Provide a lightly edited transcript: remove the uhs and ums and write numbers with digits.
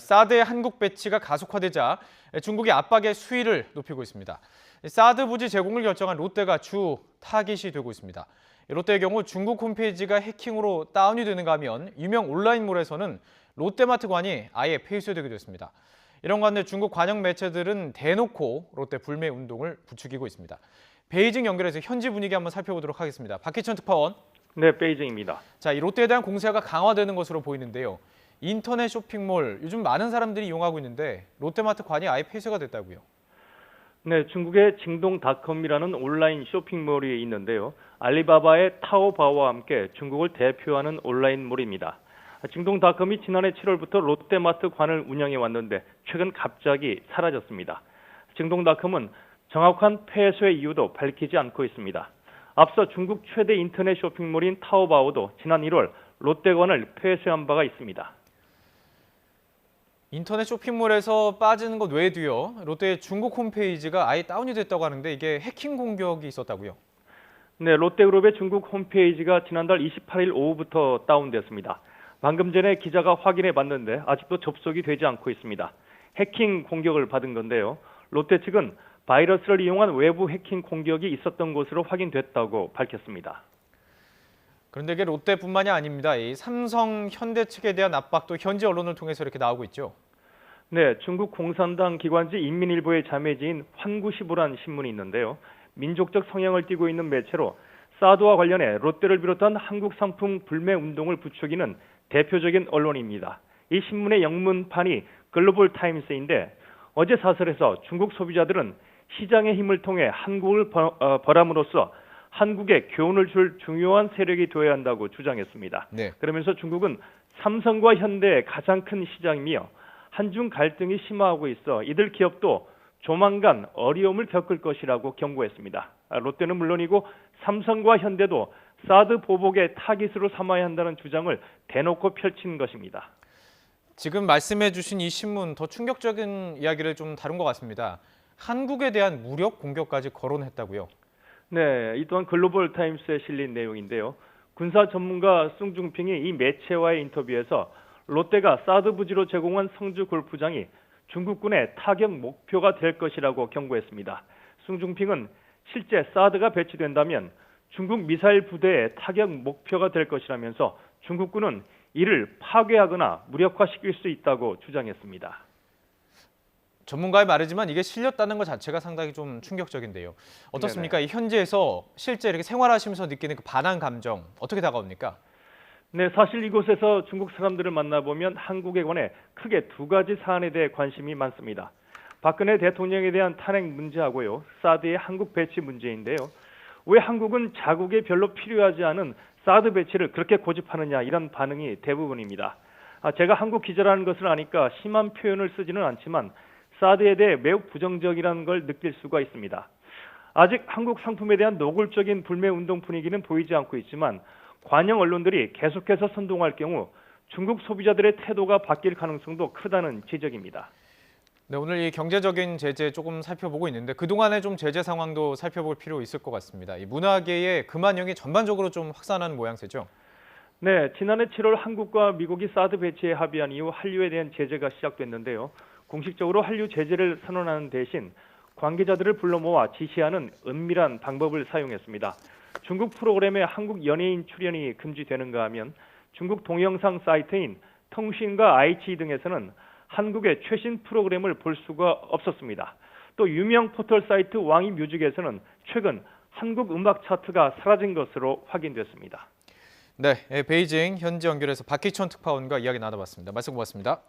사드의 한국 배치가 가속화되자 중국이 압박의 수위를 높이고 있습니다. 사드 부지 제공을 결정한 롯데가 주 타깃이 되고 있습니다. 롯데의 경우 중국 홈페이지가 해킹으로 다운이 되는가 하면 유명 온라인몰에서는 롯데마트관이 아예 폐쇄되기도 했습니다. 이런 가운데 중국 관영 매체들은 대놓고 롯데 불매 운동을 부추기고 있습니다. 베이징 연결해서 현지 분위기 한번 살펴보도록 하겠습니다. 박희천 특파원. 네, 베이징입니다. 자, 이 롯데에 대한 공세가 강화되는 것으로 보이는데요. 인터넷 쇼핑몰, 요즘 많은 사람들이 이용하고 있는데 롯데마트관이 아예 폐쇄가 됐다고요. 네, 중국의 징동닷컴이라는 온라인 쇼핑몰이 있는데요. 알리바바의 타오바오와 함께 중국을 대표하는 온라인몰입니다. 징동닷컴이 지난해 7월부터 롯데마트관을 운영해 왔는데 최근 갑자기 사라졌습니다. 징동닷컴은 정확한 폐쇄 이유도 밝히지 않고 있습니다. 앞서 중국 최대 인터넷 쇼핑몰인 타오바오도 지난 1월 롯데관을 폐쇄한 바가 있습니다. 인터넷 쇼핑몰에서 빠지는 것 외에도요. 롯데의 중국 홈페이지가 아예 다운이 됐다고 하는데 이게 해킹 공격이 있었다고요? 네, 롯데그룹의 중국 홈페이지가 지난달 28일 오후부터 다운됐습니다. 방금 전에 기자가 확인해 봤는데 아직도 접속이 되지 않고 있습니다. 해킹 공격을 받은 건데요. 롯데 측은 바이러스를 이용한 외부 해킹 공격이 있었던 것으로 확인됐다고 밝혔습니다. 그런데 이게 롯데뿐만이 아닙니다. 이 삼성, 현대 측에 대한 압박도 현지 언론을 통해서 이렇게 나오고 있죠. 네, 중국 공산당 기관지 인민일보의 자매지인 환구시보란 신문이 있는데요. 민족적 성향을 띠고 있는 매체로 사드와 관련해 롯데를 비롯한 한국 상품 불매 운동을 부추기는 대표적인 언론입니다. 이 신문의 영문판이 글로벌 타임스인데 어제 사설에서 중국 소비자들은 시장의 힘을 통해 한국을 벌함으로써 한국에 교훈을 줄 중요한 세력이 되어야 한다고 주장했습니다. 네. 그러면서 중국은 삼성과 현대의 가장 큰 시장이며 한중 갈등이 심화하고 있어 이들 기업도 조만간 어려움을 겪을 것이라고 경고했습니다. 롯데는 물론이고 삼성과 현대도 사드 보복의 타깃으로 삼아야 한다는 주장을 대놓고 펼친 것입니다. 지금 말씀해 주신 이 신문 더 충격적인 이야기를 좀 다룬 것 같습니다. 한국에 대한 무력 공격까지 거론했다고요? 네, 이 또한 글로벌 타임스에 실린 내용인데요. 군사 전문가 숭중핑이 이 매체와의 인터뷰에서 롯데가 사드 부지로 제공한 성주 골프장이 중국군의 타격 목표가 될 것이라고 경고했습니다. 숭중핑은 실제 사드가 배치된다면 중국 미사일 부대의 타격 목표가 될 것이라면서 중국군은 이를 파괴하거나 무력화시킬 수 있다고 주장했습니다. 전문가의 말이지만 이게 실렸다는 것 자체가 상당히 좀 충격적인데요. 어떻습니까? 이 현지에서 실제 이렇게 생활하시면서 느끼는 그 반한 감정 어떻게 다가옵니까? 네, 사실 이곳에서 중국 사람들을 만나보면 한국에 관해 크게 두 가지 사안에 대해 관심이 많습니다. 박근혜 대통령에 대한 탄핵 문제하고요. 사드의 한국 배치 문제인데요. 왜 한국은 자국에 별로 필요하지 않은 사드 배치를 그렇게 고집하느냐 이런 반응이 대부분입니다. 제가 한국 기자라는 것을 아니까 심한 표현을 쓰지는 않지만 사드에 대해 매우 부정적이라는 걸 느낄 수가 있습니다. 아직 한국 상품에 대한 노골적인 불매 운동 분위기는 보이지 않고 있지만 관영 언론들이 계속해서 선동할 경우 중국 소비자들의 태도가 바뀔 가능성도 크다는 지적입니다. 네, 오늘 이 경제적인 제재 조금 살펴보고 있는데 그동안의 좀 제재 상황도 살펴볼 필요 있을 것 같습니다. 이 문화계의 금환영이 전반적으로 좀 확산하는 모양새죠. 네, 지난해 7월 한국과 미국이 사드 배치에 합의한 이후 한류에 대한 제재가 시작됐는데요. 공식적으로 한류 제재를 선언하는 대신 관계자들을 불러 모아 지시하는 은밀한 방법을 사용했습니다. 중국 프로그램에 한국 연예인 출연이 금지되는가 하면 중국 동영상 사이트인 통신과 아이치 등에서는 한국의 최신 프로그램을 볼 수가 없었습니다. 또 유명 포털 사이트 왕이 뮤직에서는 최근 한국 음악 차트가 사라진 것으로 확인됐습니다. 네, 베이징 현지 연결해서 박희천 특파원과 이야기 나눠봤습니다. 말씀 고맙습니다.